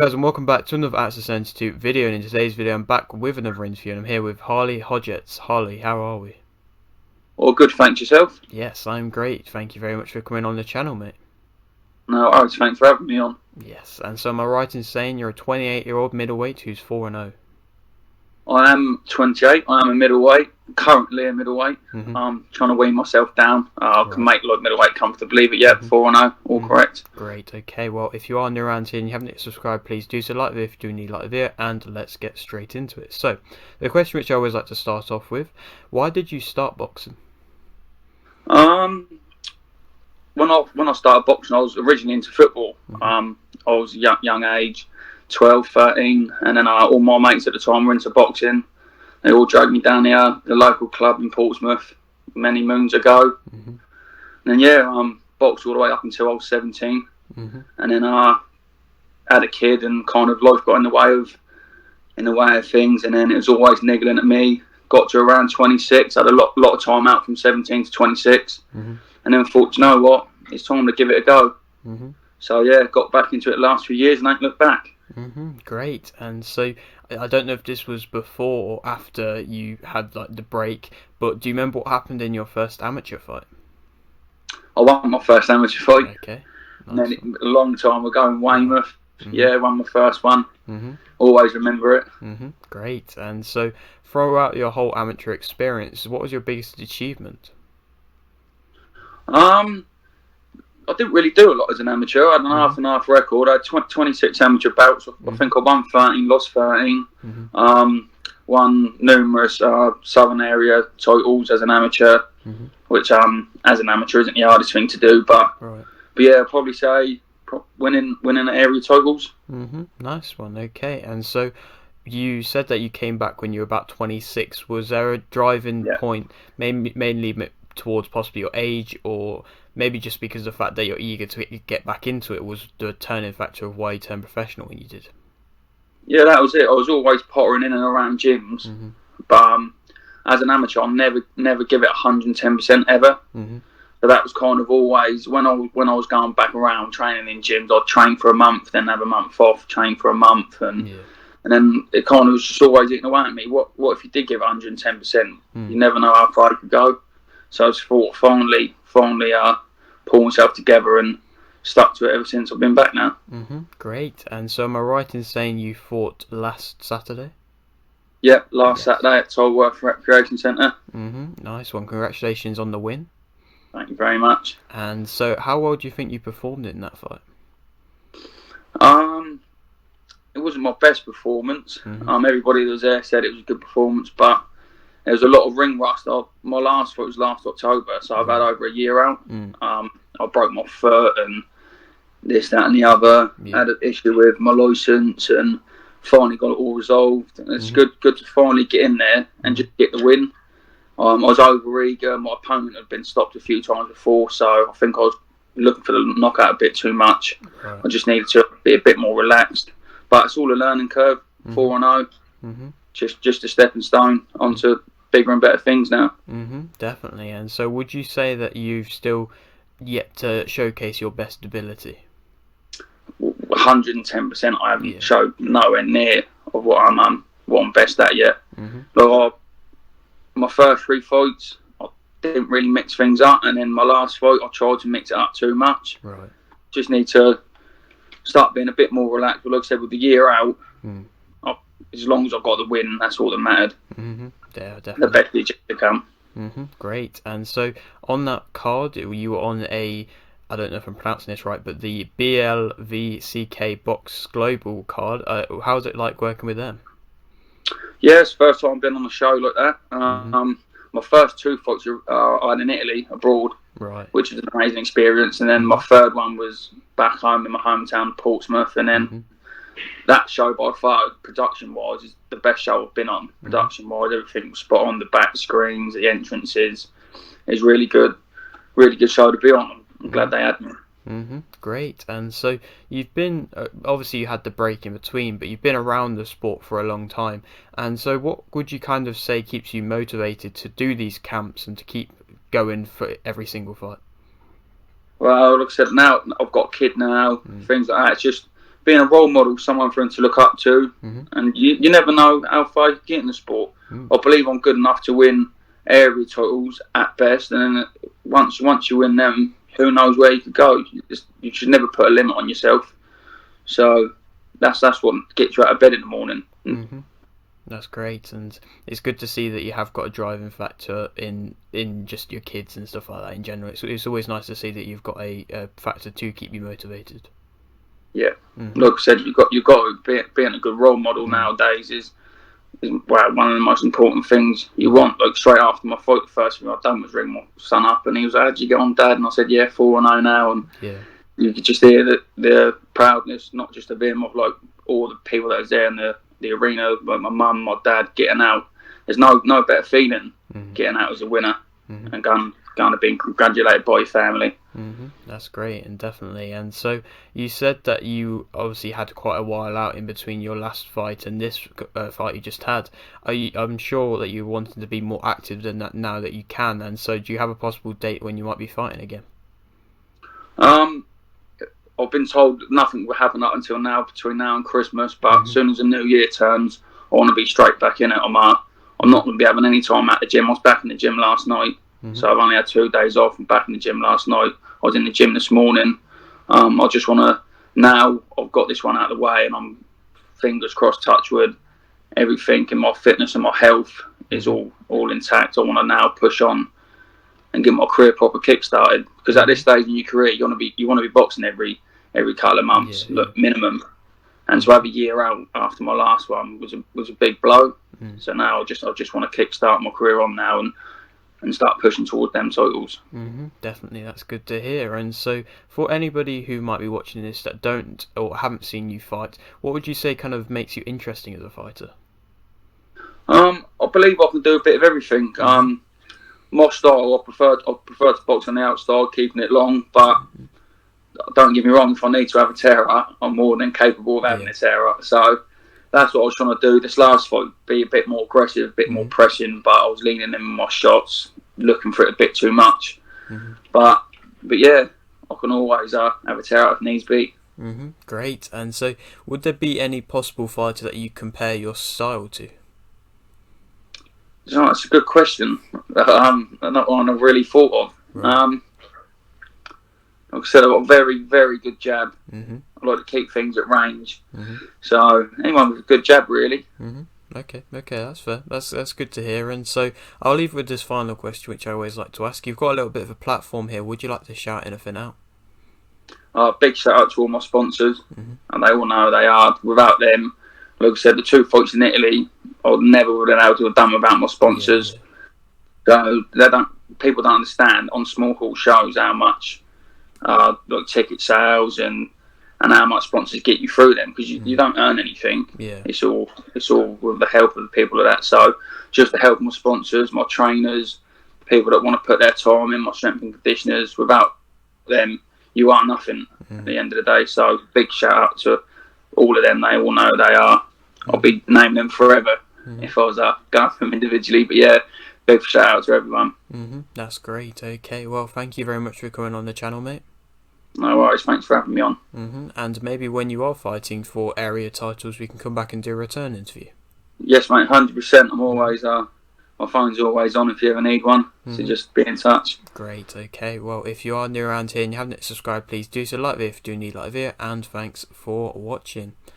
Guys, and welcome back to another Access Institute video, and in today's video I'm back with another interview and I'm here with Harley Hodgetts. Harley, how are we? All good, thanks yourself. Yes, I'm great. Thank you very much for coming on the channel, mate. No, Alex, thanks for having me on. Yes, and so am I right in saying you're a 28-year-old middleweight who's 4-0? I am 28, I am a middleweight, currently a middleweight. I'm trying to wean myself down. I can make like middleweight comfortably, but yeah, 4-0, all correct. Great, okay, well, if you are new around here and you haven't yet subscribed, please do so. Like the video if you do need like the video, and let's get straight into it. So, the question which I always like to start off with, why did you start boxing? When I started boxing, I was originally into football. I was young age, 12, 13, and then all my mates at the time were into boxing. They all dragged me down here, the local club in Portsmouth, many moons ago. And then boxed all the way up until I was 17. And then I had a kid, and kind of life got in the way of things. And then it was always niggling at me. Got to around 26, had a lot of time out from 17 to 26, and then thought, you know what, it's time to give it a go. So yeah, got back into it the last few years and ain't looked back. Great. And so I don't know if this was before or after you had like the break, but do you remember what happened in your first amateur fight? I won my first amateur fight. Okay. Nice. And then a long time ago in Weymouth. Yeah, won my first one. Always remember it. Great. And so throughout your whole amateur experience, what was your biggest achievement? I didn't really do a lot as an amateur. I had an half and half record. I had 26 amateur bouts. I think I won 13, lost 13. Won numerous southern area titles as an amateur, which as an amateur isn't the hardest thing to do. But yeah, I'd probably say winning area titles. Nice one. Okay. And so you said that you came back when you were about 26. Was there a driving point, mainly towards possibly your age, or maybe just because of the fact that you're eager to get back into it was the turning factor of why you turned professional when you did? Yeah, that was it. I was always pottering in and around gyms, but as an amateur, I'll never give it 110% ever. So that was kind of always when I was going back around training in gyms. I'd train for a month, then have a month off, train for a month, and then it kind of was just always eating away at me. What if you did give 110%? You never know how far you could go. So I just thought finally pull myself together and stuck to it ever since I've been back now. Great. And so am I right in saying you fought last Saturday? Yep, last Saturday at Tolworth Recreation Centre. Nice one. Congratulations on the win. Thank you very much. And so how well do you think you performed in that fight? It wasn't my best performance. Everybody that was there said it was a good performance, but there was a lot of ring rust. My last fight was last October, so I've had over a year out. I broke my foot and this, that and the other. Had an issue with my licence and finally got it all resolved. And it's good to finally get in there and just get the win. I was over eager. My opponent had been stopped a few times before, so I think I was looking for the knockout a bit too much. I just needed to be a bit more relaxed. But it's all a learning curve. 4-0. Just a stepping stone onto bigger and better things now. Definitely. And so would you say that you've still yet to showcase your best ability? 110%. I haven't showed nowhere near of what I'm best at yet. My first 3 fights, I didn't really mix things up, and then my last fight, I tried to mix it up too much. Just need to start being a bit more relaxed. But like I said, with the year out, as long as I've got the win, that's all that mattered. Yeah, definitely. The best is yet to come. Great. And so on that card, you were on I don't know if I'm pronouncing this right, but the BLVCK Box Global card. How's it like working with them? Yeah, it's the first time I've been on a show like that. My first 2 fights I had in Italy, abroad, which was an amazing experience. And then my third one was back home in my hometown, Portsmouth. And then that show by far, production-wise, is the best show I've been on. Production-wise, everything was spot on. The back screens, the entrances. It's really good show to be on. I'm glad they had me. Great. And so you've been, obviously you had the break in between, but you've been around the sport for a long time. And so what would you kind of say keeps you motivated to do these camps and to keep going for every single fight? Well, like I said, now I've got a kid now, things like that. It's just being a role model, someone for him to look up to, and you never know how far you can get in the sport. I believe I'm good enough to win area titles at best, and then once you win them, who knows where you could go. You should never put a limit on yourself. So that's what gets you out of bed in the morning. That's great, and it's good to see that you have got a driving factor in just your kids and stuff like that in general. It's always nice to see that you've got a factor to keep you motivated. Yeah, like I said, you got to being a good role model nowadays is one of the most important things you want. Like straight after my fight, the first thing I've done was ring my son up, and he was like, "How'd you get on, Dad?" And I said, "Yeah, 4-0 now." And you could just hear the proudness, not just of him, of like all the people that was there in the arena, like my mum, my dad, getting out. There's no better feeling getting out as a winner and going to being congratulated by your family. That's great, and definitely. And so you said that you obviously had quite a while out in between your last fight and this fight you just had. I'm sure that you're wanting to be more active than that now that you can, and so do you have a possible date when you might be fighting again? I've been told nothing will happen up until now, between now and Christmas, but as soon as the new year turns, I want to be straight back in it. I'm not going to be having any time at the gym. I was back in the gym last night, so I've only had 2 days off. I'm back in the gym last night. I was in the gym this morning. I just want to, now I've got this one out of the way, and I'm, fingers crossed, touch wood, everything in my fitness and my health is all intact. I want to now push on and get my career proper kick-started, because at this stage in your career, you want to be boxing every couple of months, minimum. And to have a year out after my last one was a big blow. So now I just want to kick-start my career on now and start pushing towards them titles. Definitely, that's good to hear. And so for anybody who might be watching this that don't or haven't seen you fight, what would you say kind of makes you interesting as a fighter? I believe I can do a bit of everything. My style, I prefer to box on the outside, keeping it long, but don't get me wrong, if I need to have a terror, I'm more than capable of having a terror. So that's what I was trying to do this last fight, be a bit more aggressive, a bit more pressing, but I was leaning in my shots, looking for it a bit too much. But yeah, I can always have a terror if needs be. Great. And so would there be any possible fighter that you compare your style to? So that's a good question. Not one I've really thought of. Right. Like I said, I've got a very, very good jab. I like to keep things at range. So anyone with a good jab, really. Okay, that's fair. That's good to hear. And so I'll leave with this final question, which I always like to ask. You've got a little bit of a platform here. Would you like to shout anything out? Big shout out to all my sponsors, and they all know who they are. Without them, like I said, the 2 fights in Italy, I never would have been able to have done without my sponsors. So people don't understand on small hall shows how much like ticket sales and how much sponsors get you through them, because you don't earn anything. It's all with the help of the people of that. So just the help of my sponsors, my trainers, people that want to put their time in, my strength and conditioners. Without them, you are nothing at the end of the day. So big shout out to all of them. They all know who they are. I'll be naming them forever if I was going for them individually. But yeah, big shout out to everyone. That's great. Okay, well, thank you very much for coming on the channel, mate. No worries, thanks for having me on. And maybe when you are fighting for area titles, we can come back and do a return interview. Yes, mate, 100%. I'm always my phone's always on if you ever need one, so just be in touch. Great. Okay, well, if you are new around here and you haven't subscribed, please do so. Like the video if you do need like the video, and thanks for watching.